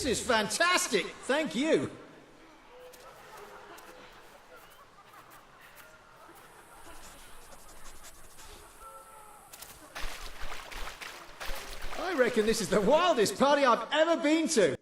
This is fantastic. Thank you. I reckon this is the wildest party I've ever been to.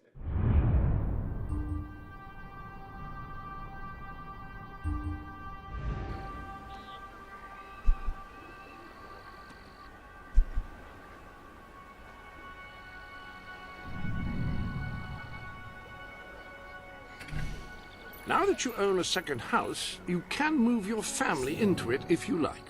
Now that you own a second house, you can move your family into it if you like.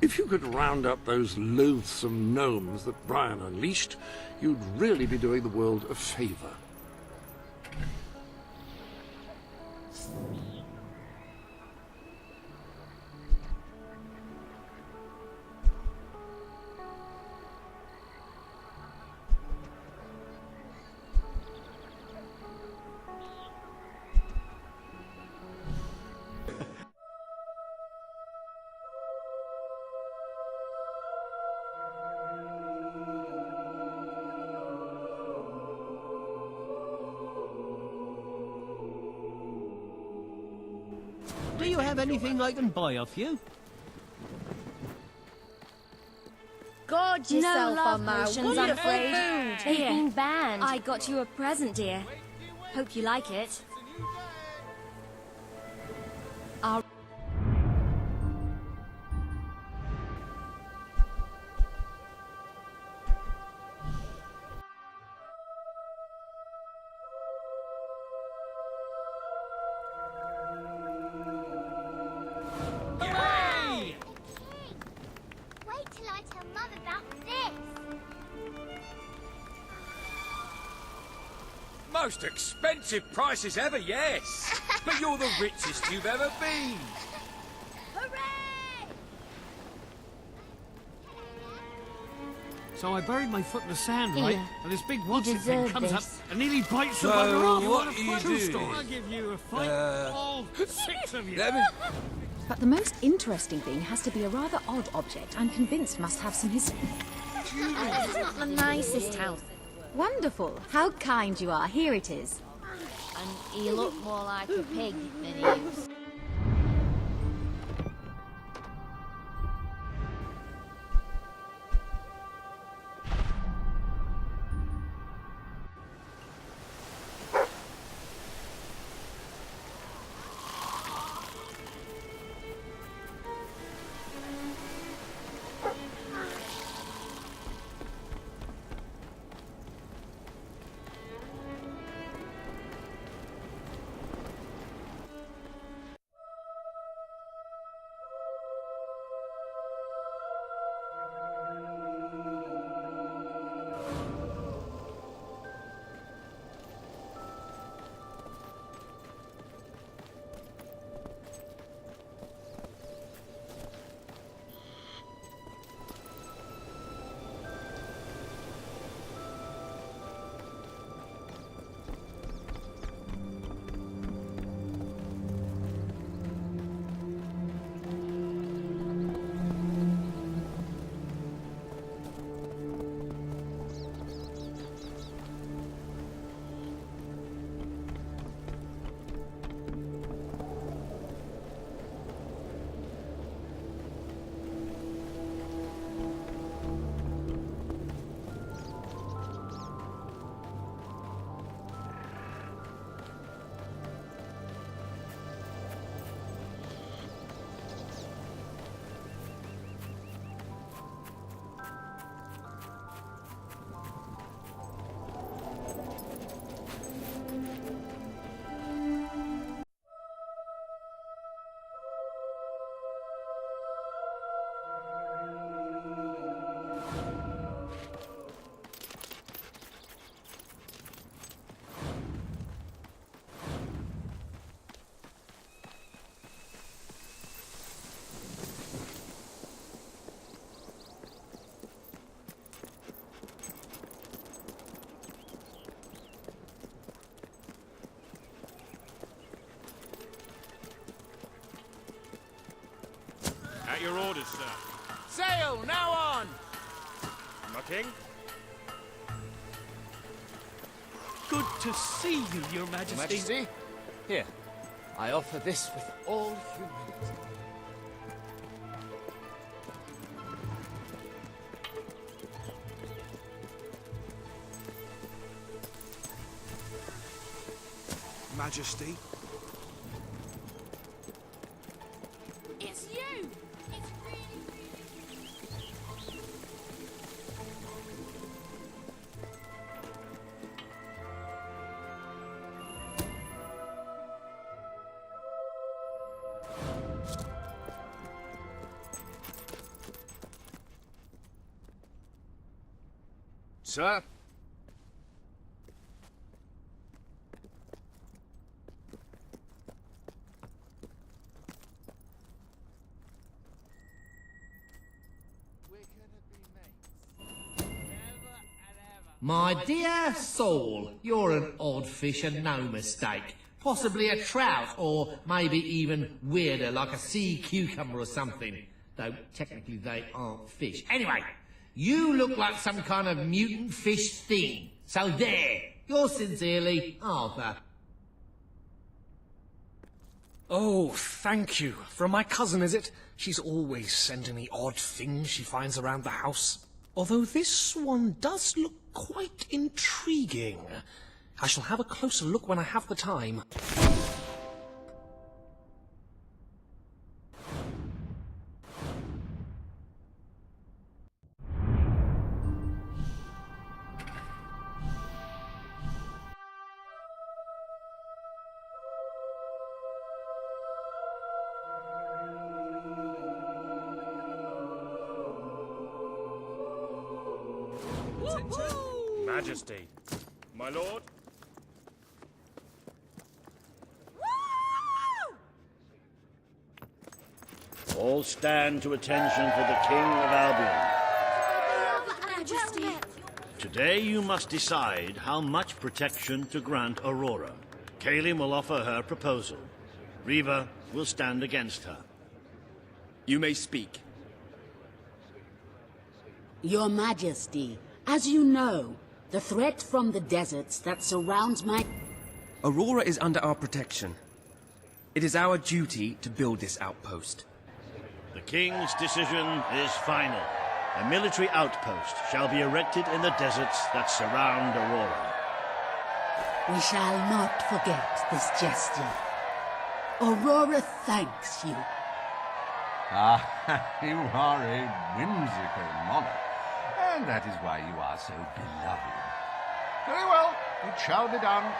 If you could round up those loathsome gnomes that Brian unleashed, you'd really be doing the world a favor. Do you have anything I can buy off you? Gorge yourself no love on my potions, I'm afraid. They've Here, been banned. I got you a present, dear. Hope you like it. I'll... Hooray! Wait till I tell Mum about this. Most expensive prices ever, yes. But you're the richest you've ever been. Hooray! So I buried my foot in the sand, right? Here. And this big what's-it-thing deserve comes up this. and nearly bites the So, bugger off. what want are a you true doing? story? I'll give you a fight. All 6 of you. Let me... But the most interesting thing has to be a rather odd object I'm convinced must have some history. This is not the nicest house. Wonderful. How kind you are. Here it is. And you look more like a pig than he used. your orders, sir. Sail now on! My king? Good to see you, Your Majesty. Majesty, here, I offer this with all humility. Majesty. It's you! It's really, Sir? My dear soul, you're an odd fish and no mistake. Possibly a trout, or maybe even weirder, like a sea cucumber or something. Though technically they aren't fish. Anyway, you look like some kind of mutant fish thing. So there, yours sincerely, Arthur. Oh, thank you. From my cousin, is it? She's always sending me odd things she finds around the house. Although this one does look quite intriguing. I shall have a closer look when I have the time. Majesty. My lord? All stand to attention for the King of Albion. Majesty! Today you must decide how much protection to grant Aurora. Kaelin will offer her proposal. Riva will stand against her. You may speak. Your Majesty, as you know, the threat from the deserts that surrounds my... Aurora is under our protection. It is our duty to build this outpost. The King's decision is final. A military outpost shall be erected in the deserts that surround Aurora. We shall not forget this gesture. Aurora thanks you. Ah, you are a whimsical monarch, and that is why you are so beloved. Very well, it shall be done.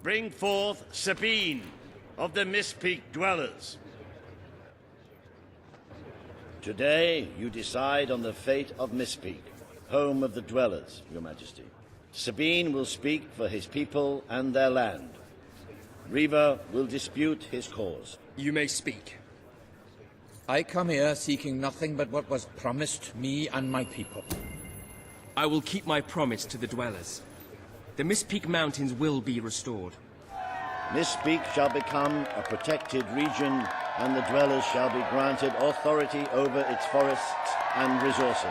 Bring forth Sabine of the Mistpeak Dwellers. Today, you decide on the fate of Mistpeak, home of the Dwellers, Your Majesty. Sabine will speak for his people and their land. Riva will dispute his cause. You may speak. I come here seeking nothing but what was promised me and my people. I will keep my promise to the Dwellers. The Mistpeak Mountains will be restored. Mistpeak shall become a protected region, and the Dwellers shall be granted authority over its forests and resources.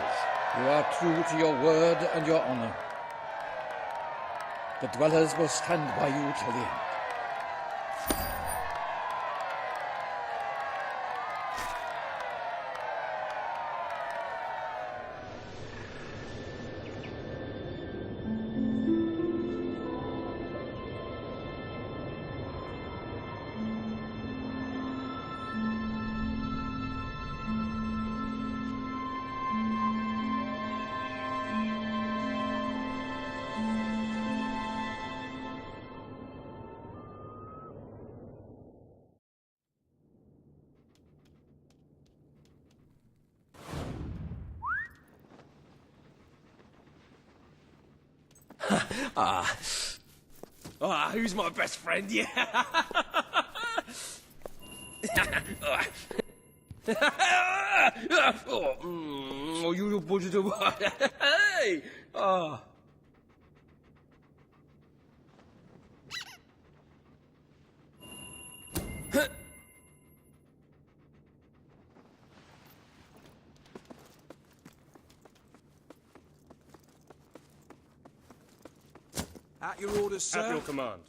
You are true to your word and your honor. The Dwellers will stand by you till the end. Who's my best friend? Yeah. you put it away. Hey! Oh. At your orders, sir. At your command.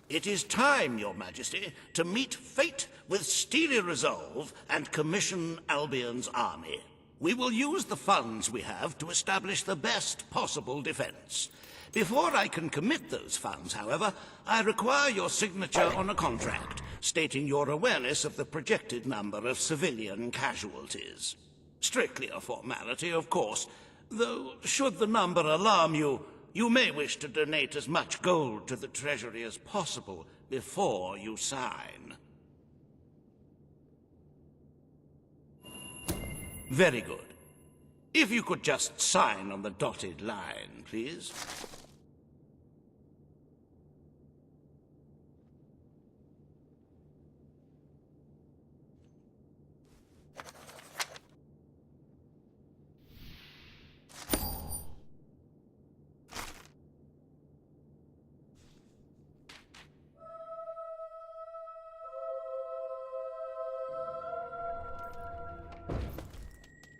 It is time, Your Majesty, to meet fate with steely resolve and commission Albion's army. We will use the funds we have to establish the best possible defense. Before I can commit those funds, however, I require your signature on a contract stating your awareness of the projected number of civilian casualties. Strictly a formality, of course, though should the number alarm you, you may wish to donate as much gold to the treasury as possible before you sign. Very good. If you could just sign on the dotted line, please.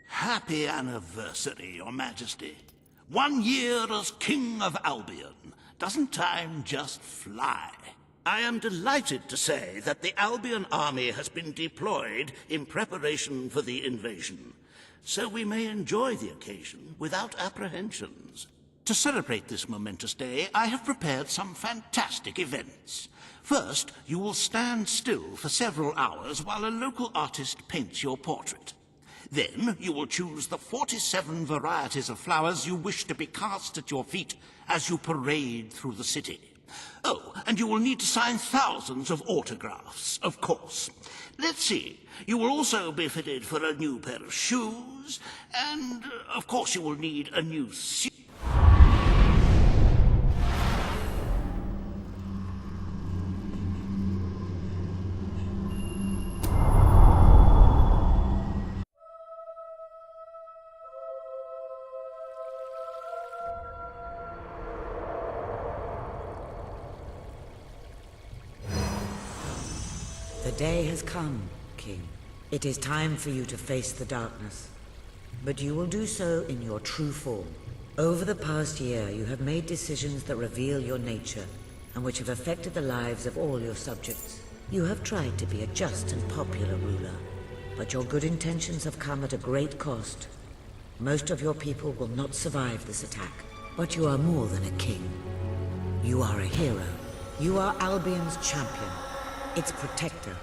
Happy anniversary, Your Majesty. 1 year as King of Albion. Doesn't time just fly? I am delighted to say that the Albion army has been deployed in preparation for the invasion, so we may enjoy the occasion without apprehensions. To celebrate this momentous day, I have prepared some fantastic events. First, you will stand still for several hours while a local artist paints your portrait. Then you will choose the 47 varieties of flowers you wish to be cast at your feet as you parade through the city. Oh, and you will need to sign thousands of autographs, of course. Let's see, you will also be fitted for a new pair of shoes, and, of course, you will need a new suit. The day has come, King. It is time for you to face the darkness. But you will do so in your true form. Over the past year, you have made decisions that reveal your nature, and which have affected the lives of all your subjects. You have tried to be a just and popular ruler, but your good intentions have come at a great cost. Most of your people will not survive this attack, but you are more than a king. You are a hero. You are Albion's champion, its protector.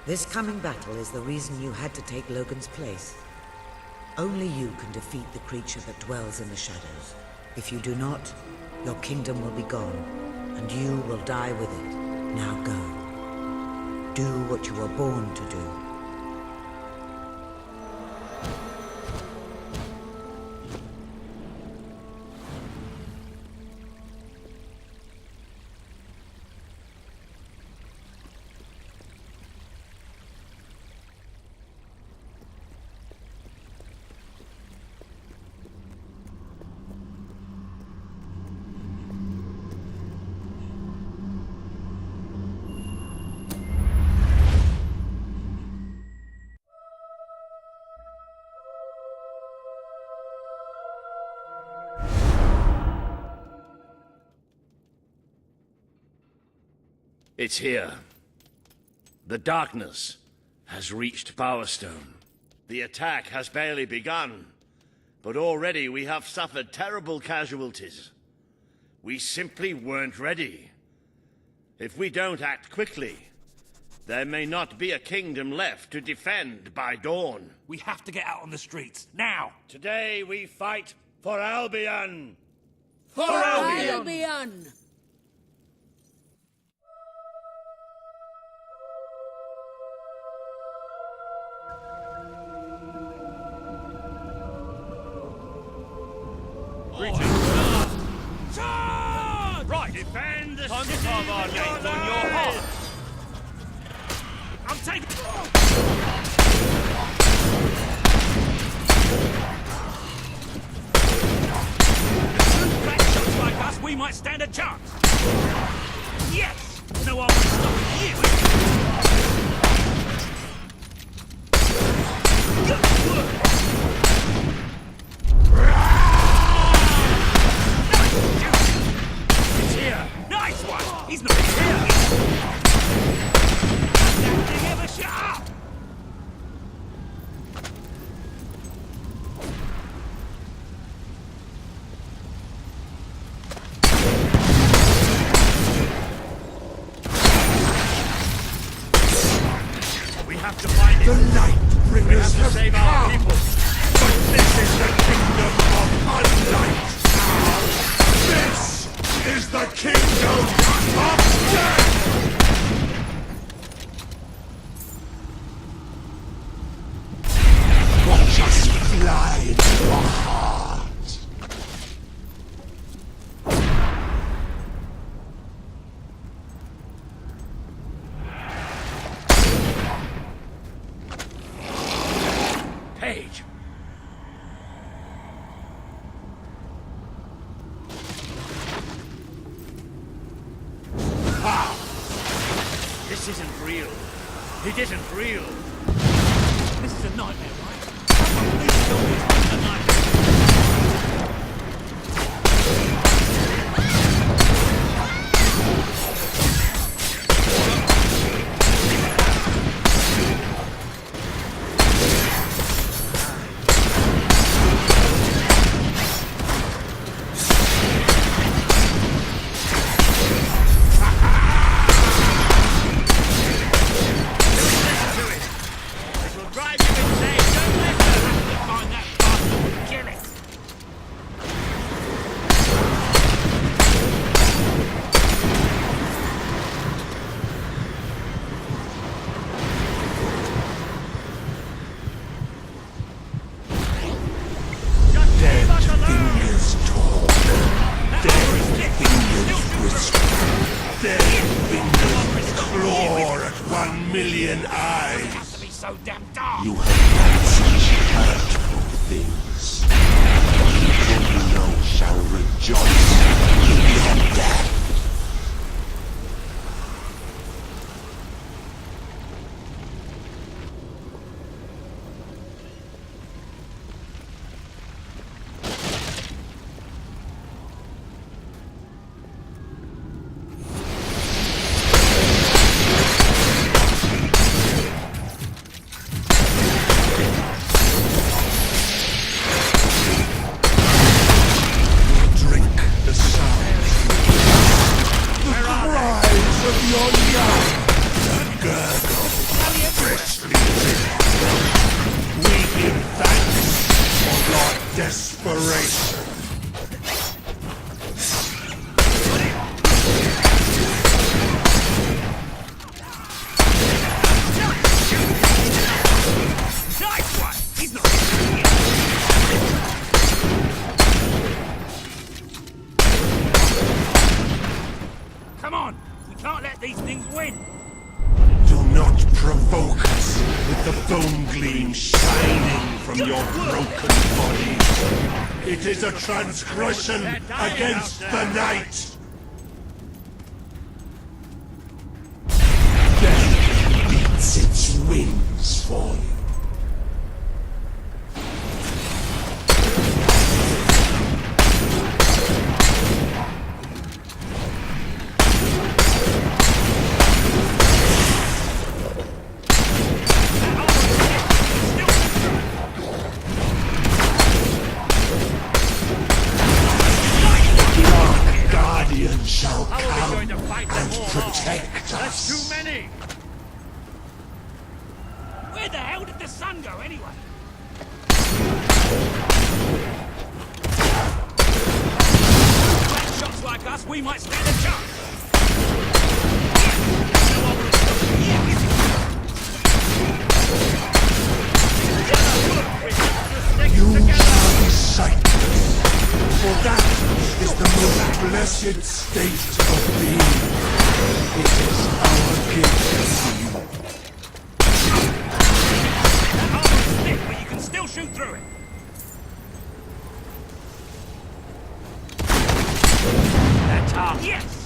This coming battle is the reason you had to take Logan's place. Only you can defeat the creature that dwells in the shadows. If you do not, your kingdom will be gone, and you will die with it. Now go. Do what you were born to do. It's here. The darkness has reached Power Stone. The attack has barely begun, but already we have suffered terrible casualties. We simply weren't ready. If we don't act quickly, there may not be a kingdom left to defend by dawn. We have to get out on the streets, now! Today we fight for Albion! For Albion! Charge! Right, defend the city with our names on your heart. I'm taking. Back shots like us, we might stand a chance. Yes! No one will stop you. Good work. He's here. Nice one. He's not here. That thing ever shut up. We have to find it. The Lightbringers have Save our come! people. But this is the kingdom of unlight! This is the kingdom of death! Watch us fly into your heart! Page. This isn't real. It isn't real. This is a nightmare, right? Please tell me it's not a nightmare. You have done such hurtful things. People you know shall rejoice in your death. Desperation. Nice one! He's not. Come on! We can't let these things win! Do not provoke us with the bone gleam shining from your broken bodies. It is a transgression against the night. Death beats its wings for you. Shall come and protect us. That's too many! Where the hell did the sun go, anyway? Black shots like us, we might stand a chance! You shall be sightless, for that blessed state of being. It is our gift to you. That armor is thick, but you can still shoot through it. That's hard. Yes!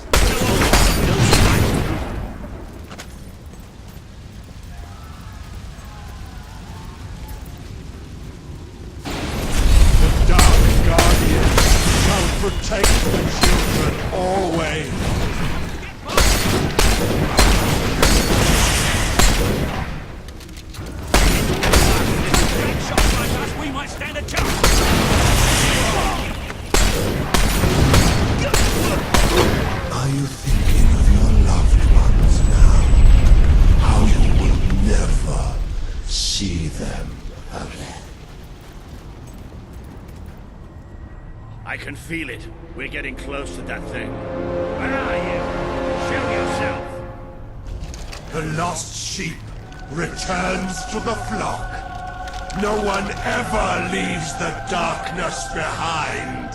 Protect the children always. Great shots like us, we might stand a chance. Are you thinking of your loved ones now? How you will never see them again. I can feel it. We're getting close to that thing. Where are you? Show yourself. The lost sheep returns to the flock. No one ever leaves the darkness behind.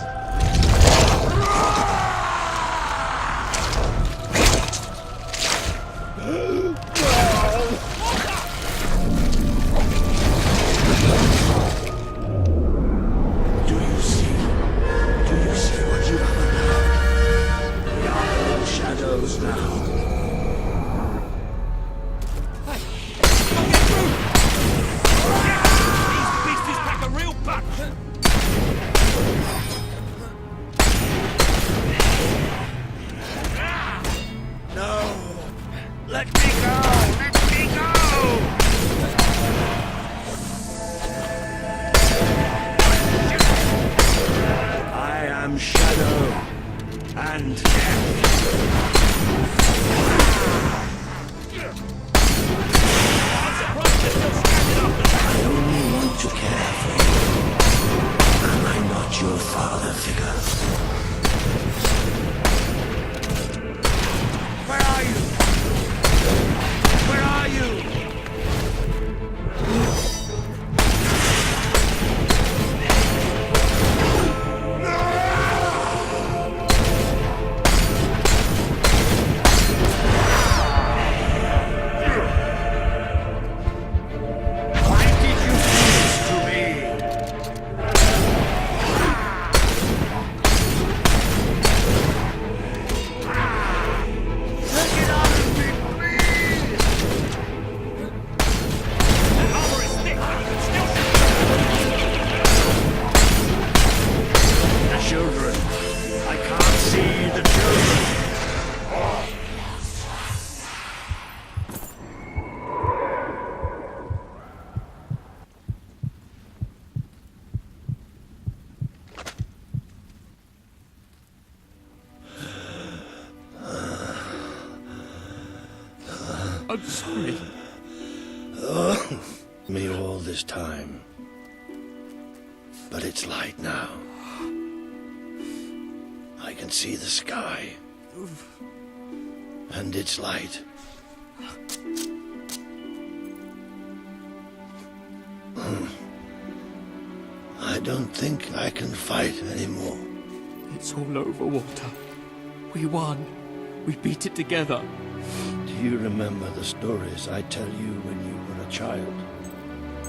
I'm sorry. Me all this time. But it's light now. I can see the sky. And it's light. I don't think I can fight anymore. It's all over, Walter. We won. We beat it together. Do you remember the stories I tell you when you were a child?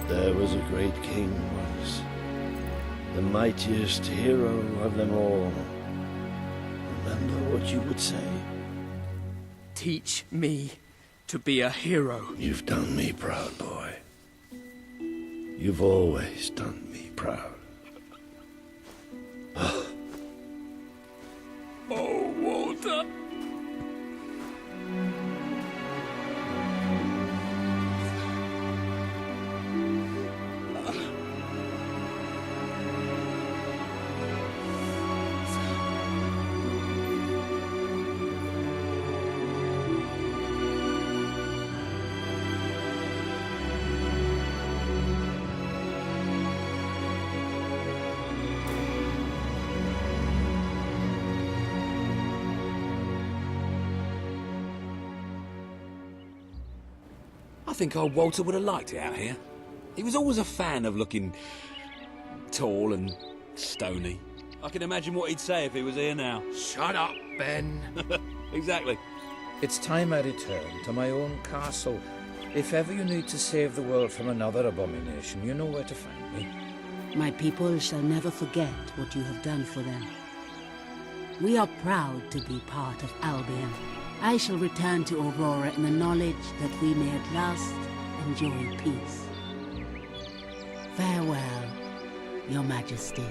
There was a great king once, the mightiest hero of them all. Remember what you would say? Teach me to be a hero. You've done me proud, boy. You've always done me proud. Oh, Walter. I think old Walter would have liked it out here. He was always a fan of looking tall and stony. I can imagine what he'd say if he was here now. Shut up, Ben. Exactly. It's time I returned to my own castle. If ever you need to save the world from another abomination, you know where to find me. My people shall never forget what you have done for them. We are proud to be part of Albion. I shall return to Aurora in the knowledge that we may at last enjoy peace. Farewell, Your Majesty.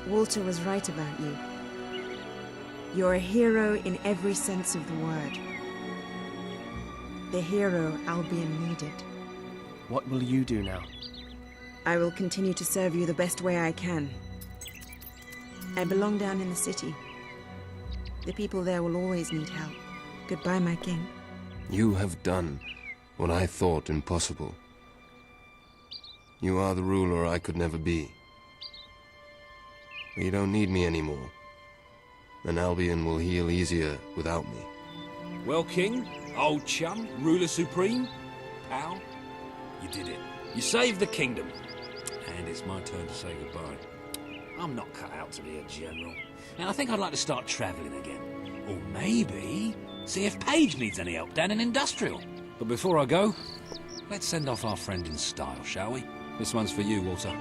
Walter was right about you. You're a hero in every sense of the word. The hero Albion needed. What will you do now? I will continue to serve you the best way I can. I belong down in the city. The people there will always need help. Goodbye, my king. You have done what I thought impossible. You are the ruler I could never be. You don't need me anymore. And Albion will heal easier without me. Well, King, old chum, ruler supreme, pal, you did it. You saved the kingdom. And it's my turn to say goodbye. I'm not cut out to be a general. And I think I'd like to start travelling again. Or maybe see if Paige needs any help down in Industrial. But before I go, let's send off our friend in style, shall we? This one's for you, Walter.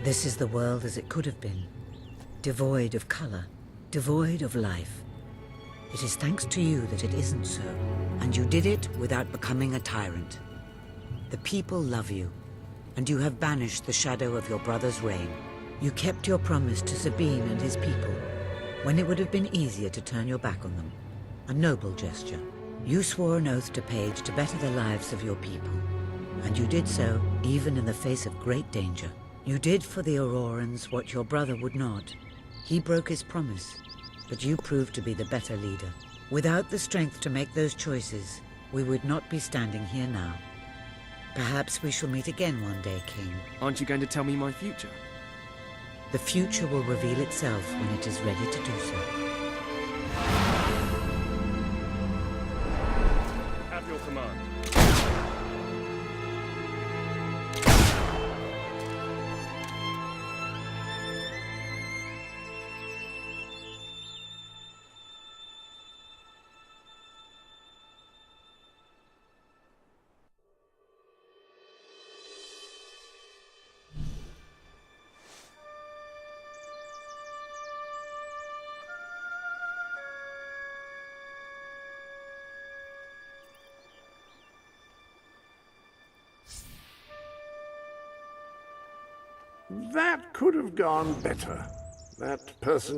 This is the world as it could have been, devoid of color, devoid of life. It is thanks to you that it isn't so, and you did it without becoming a tyrant. The people love you, and you have banished the shadow of your brother's reign. You kept your promise to Sabine and his people, when it would have been easier to turn your back on them. A noble gesture. You swore an oath to Paige to better the lives of your people, and you did so even in the face of great danger. You did for the Aurorans what your brother would not. He broke his promise, but you proved to be the better leader. Without the strength to make those choices, we would not be standing here now. Perhaps we shall meet again one day, King. Aren't you going to tell me my future? The future will reveal itself when it is ready to do so. Have your command. That could have gone better. That person